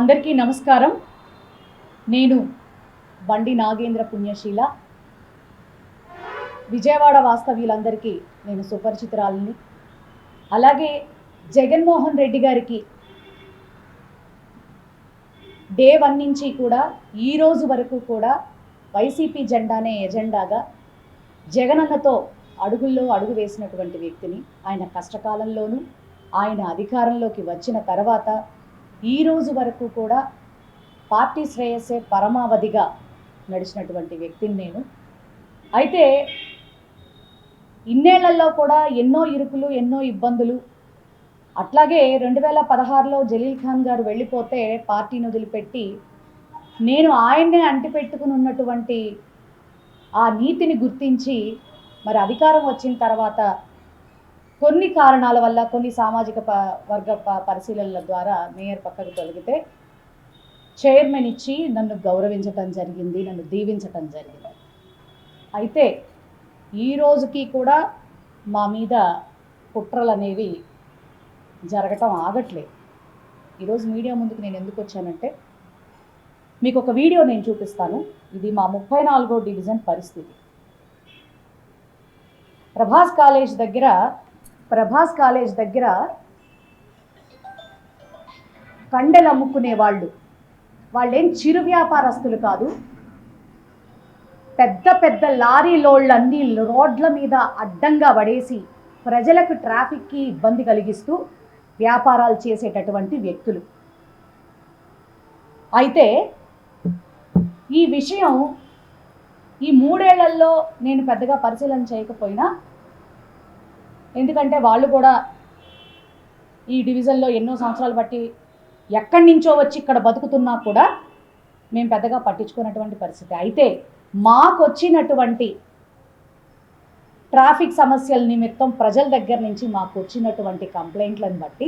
అందరికీ నమస్కారం. నేను బండి నాగేంద్ర పుణ్యశీల. విజయవాడ వాస్తవ్యులందరికీ నేను సుపరిచితురాలిని. అలాగే జగన్మోహన్ రెడ్డి గారికి డే 1 నుంచి కూడా ఈ రోజు వరకు కూడా వైసీపీ జెండానే ఎజెండాగా జగనన్నతో అడుగుల్లో అడుగు వేసినటువంటి వ్యక్తిని. ఆయన కష్టకాలంలోనూ ఆయన అధికారంలోకి వచ్చిన తర్వాత ఈ రోజు వరకు కూడా పార్టీ శ్రేయస్సే పరమావధిగా నడిచినటువంటి వ్యక్తిని నేను. అయితే ఇన్నేళ్లలో కూడా ఎన్నో ఇరుకులు, ఎన్నో ఇబ్బందులు. అట్లాగే 2016లో జలీల్ ఖాన్ గారు వెళ్ళిపోతే పార్టీని వదిలిపెట్టి నేను ఆయన్నే అంటిపెట్టుకుని ఉన్నటువంటి ఆ నీతిని గుర్తించి మరి అధికారం వచ్చిన తర్వాత కొన్ని కారణాల వల్ల, కొన్ని సామాజిక వర్గ పరిశీలనల ద్వారా మేయర్ పక్కకు తొలగితే చైర్మన్ ఇచ్చి నన్ను గౌరవించటం జరిగింది, నన్ను దీవించటం జరిగింది. అయితే ఈ రోజుకి కూడా మా మీద కుట్రలు అనేవి జరగటం ఆగట్లేదు. ఈరోజు మీడియా ముందుకు నేను ఎందుకు వచ్చానంటే మీకు ఒక వీడియో నేను చూపిస్తాను. ఇది మా 34వ డివిజన్ పరిస్థితి. ప్రభాస్ కాలేజ్ దగ్గర కండెలు అమ్ముకునే వాళ్ళేం చిరు వ్యాపారస్తులు కాదు. పెద్ద పెద్ద లారీ లోడ్లన్నీ రోడ్ల మీద అడ్డంగా పడేసి ప్రజలకు ట్రాఫిక్కి ఇబ్బంది కలిగిస్తూ వ్యాపారాలు చేసేటటువంటి వ్యక్తులు. అయితే ఈ విషయం ఈ 3 ఏళ్లలో నేను పెద్దగా పరిశీలన చేయకపోయినా, ఎందుకంటే వాళ్ళు కూడా ఈ డివిజన్లో ఎన్నో సంవత్సరాలు బట్టి ఎక్కడి నుంచో వచ్చి ఇక్కడ బతుకుతున్నా కూడా మేము పెద్దగా పట్టించుకున్నటువంటి పరిస్థితి. అయితే మాకు వచ్చినటువంటి ట్రాఫిక్ సమస్యల నిమిత్తం ప్రజల దగ్గర నుంచి మాకు వచ్చినటువంటి కంప్లైంట్లను బట్టి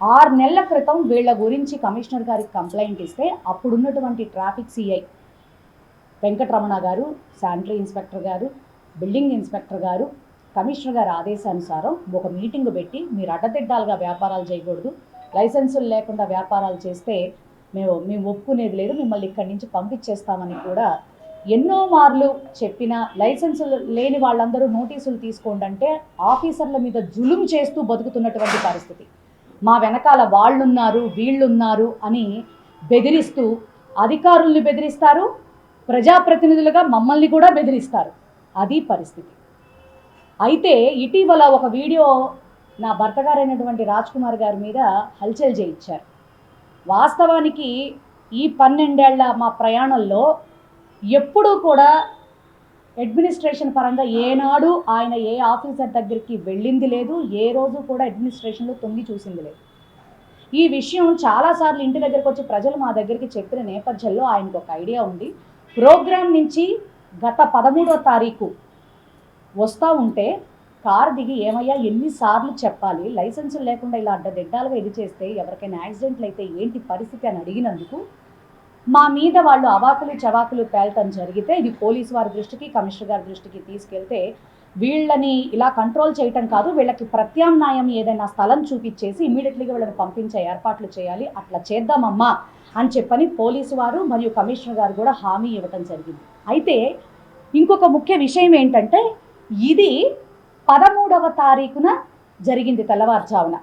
6 నెలల క్రితం వీళ్ళ గురించి కమిషనర్ గారికి కంప్లైంట్ ఇస్తే అప్పుడున్నటువంటి ట్రాఫిక్ సిఐ వెంకటరమణ గారు, శానిటరీ ఇన్స్పెక్టర్ గారు, బిల్డింగ్ ఇన్స్పెక్టర్ గారు కమిషనర్ గారి ఆదేశానుసారం ఒక మీటింగ్ పెట్టి మీరు అడ్డదిడ్డాలుగా వ్యాపారాలు చేయకూడదు, లైసెన్సులు లేకుండా వ్యాపారాలు చేస్తే మేము ఒప్పుకునేది లేదు, మిమ్మల్ని ఇక్కడి నుంచి పంపించేస్తామని కూడా ఎన్నో మార్లు చెప్పినా లైసెన్సులు లేని వాళ్ళందరూ నోటీసులు తీసుకోండి అంటే ఆఫీసర్ల మీద జులుం చేస్తూ బతుకుతున్నటువంటి పరిస్థితి. మా వెనకాల వాళ్ళున్నారు, వీళ్ళున్నారు అని బెదిరిస్తూ అధికారుల్ని బెదిరిస్తారు, ప్రజాప్రతినిధులుగా మమ్మల్ని కూడా బెదిరిస్తారు. అది పరిస్థితి. అయితే ఇటీవల ఒక వీడియో నా భర్త గారైనటువంటి రాజ్ కుమార్ గారి మీద హల్చల్ చేయించారు. వాస్తవానికి ఈ 12 ఏళ్ల మా ప్రయాణంలో ఎప్పుడూ కూడా అడ్మినిస్ట్రేషన్ పరంగా ఏనాడు ఆయన ఏ ఆఫీసర్ దగ్గరికి వెళ్ళింది లేదు, ఏ రోజు కూడా అడ్మినిస్ట్రేషన్లో తొంగి చూసింది లేదు. ఈ విషయం చాలాసార్లు ఇంటి దగ్గరకు వచ్చి ప్రజలు మా దగ్గరికి చెప్పిన నేపథ్యంలో ఆయనకు ఒక ఐడియా ఉంది. ప్రోగ్రాం నుంచి గత 13వ తారీఖు వస్తూ ఉంటే కారు దిగి ఏమయ్యా ఎన్నిసార్లు చెప్పాలి, లైసెన్సులు లేకుండా ఇలా అడ్డదిడ్డాలుగా ఇది చేస్తే ఎవరికైనా యాక్సిడెంట్లు అయితే ఏంటి పరిస్థితి అని అడిగినందుకు మా మీద వాళ్ళు అవాకులు చవాకులు పేల్టం జరిగితే ఇది పోలీసు వారి దృష్టికి, కమిషనర్ గారి దృష్టికి తీసుకెళ్తే వీళ్ళని ఇలా కంట్రోల్ చేయటం కాదు, వీళ్ళకి ప్రత్యామ్నాయం ఏదైనా స్థలం చూపించేసి ఇమీడియట్లీగా వీళ్ళని పంపించే ఏర్పాట్లు చేయాలి, అట్లా చేద్దామమ్మా అని చెప్పని పోలీసు వారు మరియు కమిషనర్ గారు కూడా హామీ ఇవ్వటం జరిగింది. అయితే ఇంకొక ముఖ్య విషయం ఏంటంటే ఇది 13వ తారీఖున జరిగింది తెల్లవారుజామున.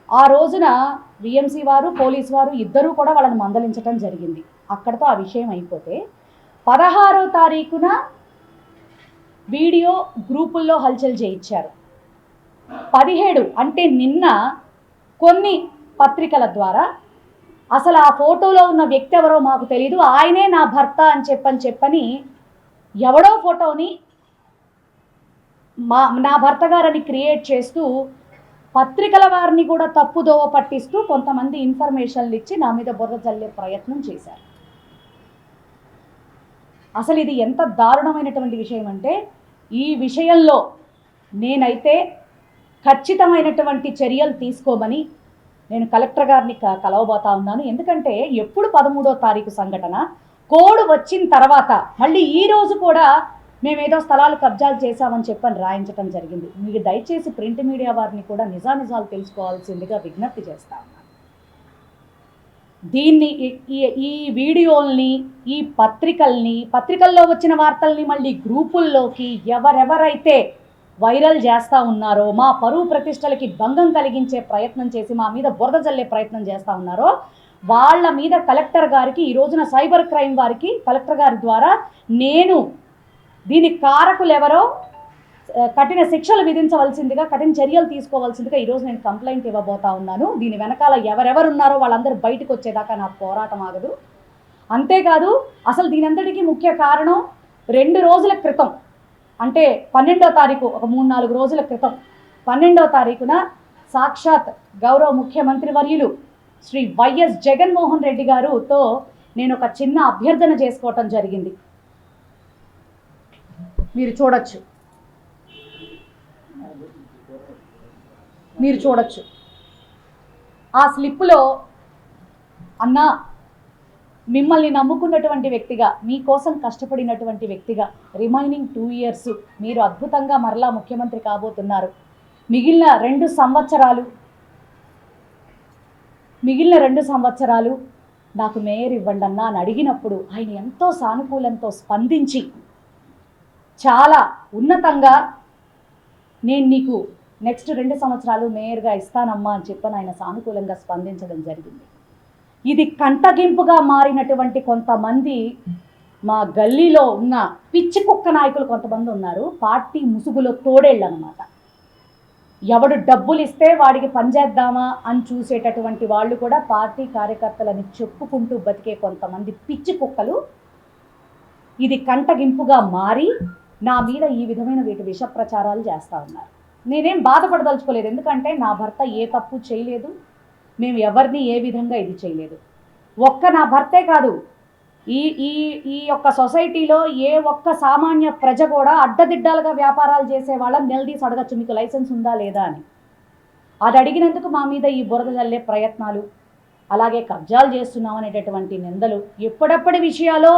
ఆ రోజున విఎంసీ వారు, పోలీసు వారు ఇద్దరూ కూడా వాళ్ళని మందలించడం జరిగింది. అక్కడతో ఆ విషయం అయిపోతే 16వ తారీఖున వీడియో గ్రూపుల్లో హల్చల్ చేయించారు. 17 అంటే నిన్న కొన్ని పత్రికల ద్వారా అసలు ఆ ఫోటోలో ఉన్న వ్యక్తి ఎవరో మాకు తెలీదు, ఆయనే నా భర్త అని చెప్పని ఎవడో ఫోటోని నా భర్త గారని క్రియేట్ చేస్తూ పత్రికల వారిని కూడా తప్పుదోవ పట్టిస్తూ కొంతమంది ఇన్ఫర్మేషన్లు ఇచ్చి నా మీద బుర్ర జల్లే ప్రయత్నం చేశారు. అసలు ఇది ఎంత దారుణమైనటువంటి విషయం అంటే ఈ విషయంలో నేనైతే ఖచ్చితమైనటువంటి చర్యలు తీసుకోమని నేను కలెక్టర్ గారిని కలవబోతా ఉన్నాను. ఎందుకంటే ఎప్పుడు 13వ తారీఖు సంఘటన కోడ్ వచ్చిన తర్వాత మళ్ళీ ఈ రోజు కూడా మేమేదో స్థలాలు కబ్జాలు చేశామని చెప్పని రాయించడం జరిగింది. మీరు దయచేసి ప్రింట్ మీడియా వారిని కూడా నిజానిజాలు తెలుసుకోవాల్సిందిగా విజ్ఞప్తి చేస్తా ఉన్నాను. దీన్ని ఈ వీడియోల్ని, ఈ పత్రికల్లో వచ్చిన వార్తల్ని మళ్ళీ గ్రూపుల్లోకి ఎవరెవరైతే వైరల్ చేస్తూ ఉన్నారో, మా పరువు ప్రతిష్టలకి భంగం కలిగించే ప్రయత్నం చేసి మా మీద బురద జల్లే ప్రయత్నం చేస్తూ ఉన్నారో వాళ్ళ మీద కలెక్టర్ గారికి, ఈ రోజున సైబర్ క్రైమ్ వారికి కలెక్టర్ గారి ద్వారా నేను దీనికి కారకులు ఎవరో కఠిన శిక్షలు విధించవలసిందిగా, కఠిన చర్యలు తీసుకోవాల్సిందిగా ఈరోజు నేను కంప్లైంట్ ఇవ్వబోతా ఉన్నాను. దీని వెనకాల ఎవరెవరు ఉన్నారో వాళ్ళందరూ బయటకు వచ్చేదాకా నాకు పోరాటం ఆగదు. అంతేకాదు అసలు దీనంతటికీ ముఖ్య కారణం 2 రోజుల క్రితం, అంటే 12వ తారీఖు, ఒక 3-4 రోజుల క్రితం 12వ తారీఖున సాక్షాత్ గౌరవ ముఖ్యమంత్రి వర్యులు శ్రీ వైఎస్ జగన్మోహన్ రెడ్డి గారుతో నేను ఒక చిన్న అభ్యర్థన చేసుకోవటం జరిగింది. మీరు చూడొచ్చు ఆ స్లిప్పులో, అన్నా మిమ్మల్ని నమ్ముకున్నటువంటి వ్యక్తిగా, మీకోసం కష్టపడినటువంటి వ్యక్తిగా రిమైనింగ్ 2 ఇయర్స్ మీరు అద్భుతంగా మరలా ముఖ్యమంత్రి కాబోతున్నారు. మిగిలిన 2 సంవత్సరాలు నాకు మేయర్ ఇవ్వండి అన్నా అని అడిగినప్పుడు ఆయన ఎంతో సానుకూలంతో స్పందించి చాలా ఉన్నతంగా నేను నీకు నెక్స్ట్ 2 సంవత్సరాలు మేయర్గా ఇస్తానమ్మా అని చెప్పని ఆయన సానుకూలంగా స్పందించడం జరిగింది. ఇది కంటగింపుగా మారినటువంటి కొంతమంది మా గల్లీలో ఉన్న పిచ్చి కుక్క నాయకులు కొంతమంది ఉన్నారు. పార్టీ ముసుగులో తోడేళ్ళు అనమాట. ఎవడు డబ్బులు ఇస్తే వాడికి పనిచేద్దామా అని చూసేటటువంటి వాళ్ళు కూడా పార్టీ కార్యకర్తలని చెప్పుకుంటూ బతికే కొంతమంది పిచ్చి కుక్కలు ఇది కంటగింపుగా మారి నా మీద ఈ విధమైన విష ప్రచారాలు చేస్తూ ఉన్నారు. నేనేం బాధపడదలుచుకోలేదు, ఎందుకంటే నా భర్త ఏ తప్పు చేయలేదు, మేము ఎవరిని ఏ విధంగా ఇది చేయలేదు. ఒక్క నా భర్తే కాదు, ఈ యొక్క సొసైటీలో ఏ ఒక్క సామాన్య ప్రజ కూడా అడ్డదిడ్డాలుగా వ్యాపారాలు చేసే వాళ్ళని నిలదీసి అడగచ్చు, మీకు లైసెన్స్ ఉందా లేదా అని. అది అడిగినందుకు మా మీద ఈ బురద జల్లే ప్రయత్నాలు, అలాగే కబ్జాలు చేస్తున్నాం అనేటటువంటి నిందలు, ఎప్పుడెప్పటి విషయాలో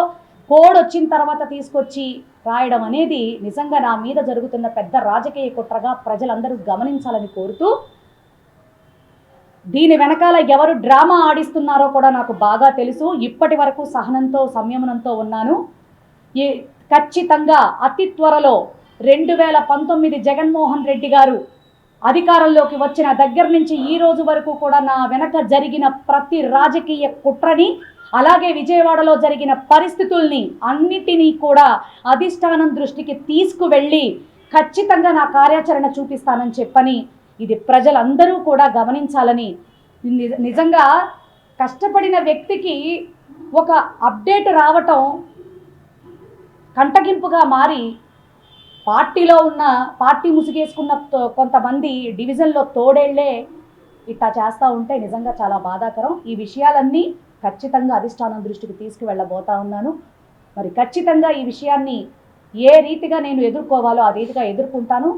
కోడ్ వచ్చిన తర్వాత తీసుకొచ్చి రాయడం అనేది నిజంగా నా మీద జరుగుతున్న పెద్ద రాజకీయ కుట్రగా ప్రజలందరూ గమనించాలని కోరుతూ, దీని వెనకాల ఎవరు డ్రామా ఆడిస్తున్నారో కూడా నాకు బాగా తెలుసు. ఇప్పటి వరకు సహనంతో సంయమనంతో ఉన్నాను. ఖచ్చితంగా అతి త్వరలో 2019 జగన్మోహన్ రెడ్డి గారు అధికారంలోకి వచ్చిన దగ్గర నుంచి ఈ రోజు వరకు కూడా నా వెనక జరిగిన ప్రతి రాజకీయ కుట్రని, అలాగే విజయవాడలో జరిగిన పరిస్థితుల్ని అన్నిటినీ కూడా అధిష్టానం దృష్టికి తీసుకువెళ్ళి ఖచ్చితంగా నా కార్యాచరణ చూపిస్తానని చెప్పని ఇది ప్రజలందరూ కూడా గమనించాలని, నిజంగా కష్టపడిన వ్యక్తికి ఒక అప్డేట్ రావటం కంటగింపుగా మారి పార్టీలో ఉన్న పార్టీ ముసుగేసుకున్న కొంతమంది డివిజన్లో తోడేళ్లే ఇట్లా చేస్తూ ఉంటే నిజంగా చాలా బాధాకరం. ఈ విషయాలన్నీ ఖచ్చితంగా అధిష్టానం దృష్టికి తీసుకువెళ్ళబోతా ఉన్నాను. మరి ఖచ్చితంగా ఈ విషయాన్ని ఏ రీతిగా నేను ఎదుర్కోవాలో ఆ రీతిగా ఎదుర్కొంటాను.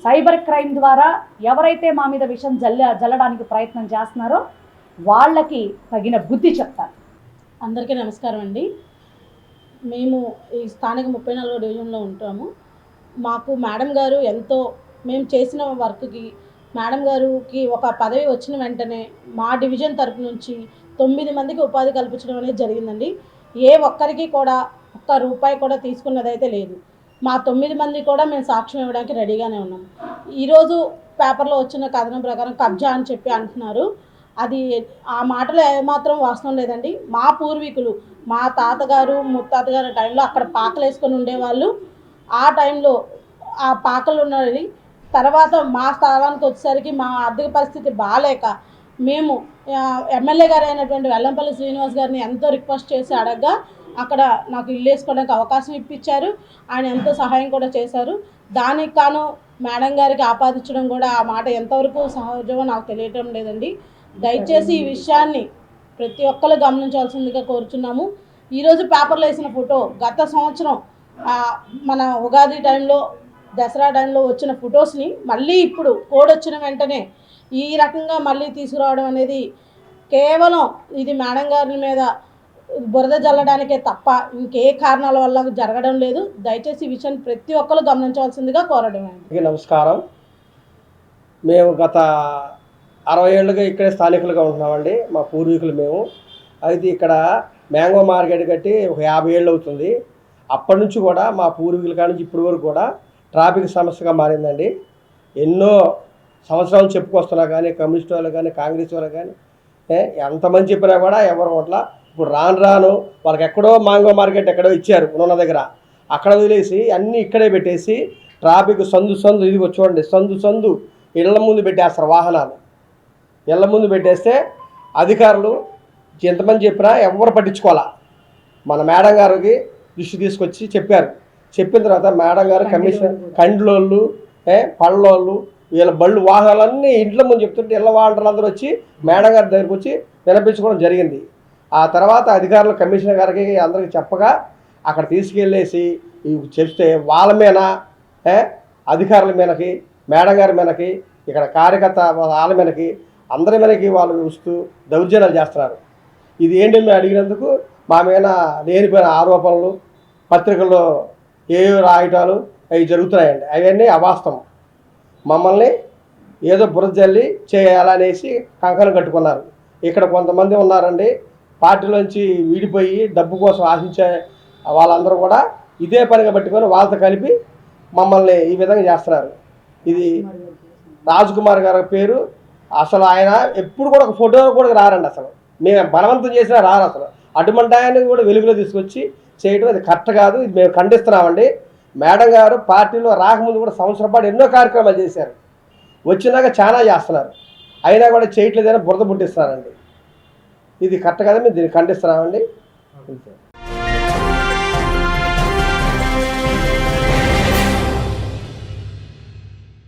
సైబర్ క్రైమ్ ద్వారా ఎవరైతే మా మీద విషయం జల్లడానికి ప్రయత్నం చేస్తున్నారో వాళ్ళకి తగిన బుద్ధి చెప్తారు. అందరికీ నమస్కారం అండి. మేము ఈ స్థానిక 34వ డివిజన్లో ఉంటాము. మాకు మేడం గారు ఎంతో, మేము చేసిన వర్క్కి మేడం గారికి ఒక పదవి వచ్చిన వెంటనే మా డివిజన్ తరపు నుంచి 9 మందికి ఉపాధి కల్పించడం అనేది జరిగిందండి. ఏ ఒక్కరికి కూడా ఒక్క రూపాయి కూడా తీసుకున్నదైతే లేదు. మా 9 మంది కూడా మేము సాక్ష్యం ఇవ్వడానికి రెడీగానే ఉన్నాం. ఈరోజు పేపర్లో వచ్చిన కథనం ప్రకారం కబ్జా అని చెప్పి అంటున్నారు. అది ఆ మాటలో ఏమాత్రం వాస్తవం లేదండి. మా పూర్వీకులు, మా తాతగారు ముత్తాతగారు టైంలో అక్కడ పాకలు వేసుకొని ఉండేవాళ్ళు. ఆ టైంలో ఆ పాకలు ఉన్నది. తర్వాత మా స్థానానికి వచ్చేసరికి మా ఆర్థిక పరిస్థితి బాగాలేక మేము ఎమ్మెల్యే గారు అయినటువంటి వెల్లంపల్లి శ్రీనివాస్ గారిని ఎంతో రిక్వెస్ట్ చేసి అడగగా అక్కడ నాకు ఇల్లు వేసుకోవడానికి అవకాశం ఇప్పించారు. ఆయన ఎంతో సహాయం కూడా చేశారు. దానికి కాను మేడం గారికి ఆపాదించడం కూడా ఆ మాట ఎంతవరకు సహజమో నాకు తెలియటం లేదండి. దయచేసి ఈ విషయాన్ని ప్రతి ఒక్కరు గమనించాల్సిందిగా కోరుచున్నాము. ఈరోజు పేపర్లో వేసిన ఫోటో గత సంవత్సరం మన ఉగాది టైంలో, దసరా టైంలో వచ్చిన ఫొటోస్ని మళ్ళీ ఇప్పుడు కోడ్ వచ్చిన వెంటనే ఈ రకంగా మళ్ళీ తీసుకురావడం అనేది కేవలం ఇది మేడం గారి మీద బురద జల్లడానికే తప్ప ఇంకే కారణాల వల్ల జరగడం లేదు. దయచేసి ఈ విషయాన్ని ప్రతి ఒక్కరు గమనించవలసిందిగా కోరడం. నమస్కారం. మేము గత 60 ఏళ్ళుగా ఇక్కడే స్థానికులుగా ఉంటున్నామండి. మా పూర్వీకులు మేము అయితే ఇక్కడ మ్యాంగో మార్కెట్ కట్టి ఒక 50 ఏళ్ళు అవుతుంది. అప్పటి నుంచి కూడా మా పూర్వీకుల కాడి నుంచి ఇప్పటి వరకు కూడా ట్రాఫిక్ సమస్యగా మారిందండి. ఎన్నో సంవత్సరాలు చెప్పుకొస్తున్నా కానీ కమ్యూనిస్ట్ వాళ్ళు కానీ కాంగ్రెస్ వాళ్ళు కానీ ఎంతమంది చెప్పినా కూడా ఎవరు అట్లా. ఇప్పుడు రాను వాళ్ళకి ఎక్కడో మ్యాంగో మార్కెట్ ఎక్కడో ఇచ్చారు ఉన్న దగ్గర, అక్కడ వదిలేసి అన్నీ ఇక్కడే పెట్టేసి ట్రాఫిక్ సందు ఇది చూడండి, సందు ఇళ్ల ముందు పెట్టేస్తారు వాహనాలు. ఇళ్ల ముందు పెట్టేస్తే అధికారులు ఎంతమంది చెప్పినా ఎవరు పట్టించుకోవాలా. మన మేడం గారికి దృష్టి తీసుకొచ్చి చెప్పారు. చెప్పిన తర్వాత మేడం గారు కమిషనర్ కండ్లోళ్ళు పళ్ళోళ్ళు వీళ్ళ బళ్ళు వాహనాలన్నీ ఇంట్లో ముందు చెప్తుంటే ఇళ్ళ వాళ్ళందరూ వచ్చి మేడం గారి దగ్గరికి వచ్చి వినిపించుకోవడం జరిగింది. ఆ తర్వాత అధికారులు కమిషనర్ గారికి అందరికీ చెప్పగా అక్కడ తీసుకెళ్ళేసి చెప్తే వాళ్ళ మీద అధికారుల మీదకి మేడం గారి మీదకి ఇక్కడ కార్యకర్త వాళ్ళ మీదకి అందరి మీదకి వాళ్ళు చూస్తూ దౌర్జన్యాలు చేస్తున్నారు. ఇది ఏంటి మేము అడిగినందుకు మా మీద లేనిపోయిన ఆరోపణలు పత్రికల్లో ఏవో రాయటాలు అవి జరుగుతున్నాయండి. అవన్నీ అవాస్తవం. మమ్మల్ని ఏదో బురద జల్లి చేయాలనేసి కంకణం కట్టుకున్నారు. ఇక్కడ కొంతమంది ఉన్నారండి పార్టీలోంచి వీడిపోయి డబ్బు కోసం ఆశించే వాళ్ళందరూ కూడా ఇదే పనిగా పట్టుకొని వాళ్ళతో కలిపి మమ్మల్ని ఈ విధంగా చేస్తున్నారు. ఇది రాజ్కుమార్ గారి పేరు. అసలు ఆయన ఎప్పుడు కూడా ఒక ఫోటో కూడా రారండి. అసలు మేము బలవంతం చేసినా రారు. అసలు అటువంటి ఆయన కూడా వెలుగులో తీసుకొచ్చి చేయడం అది కరెక్ట్ కాదు. ఇది మేము ఖండిస్తున్నామండి. మేడం గారు పార్టీలో రాకముందు కూడా సంవత్సరం పాటు ఎన్నో కార్యక్రమాలు చేశారు. వచ్చినాక చాలా చేస్తున్నారు. అయినా కూడా చేయట్లేదని బురద పుట్టిస్తున్నారండి. ఇది కరెక్ట్ కాదని మేము దీన్ని ఖండిస్తున్నామండి.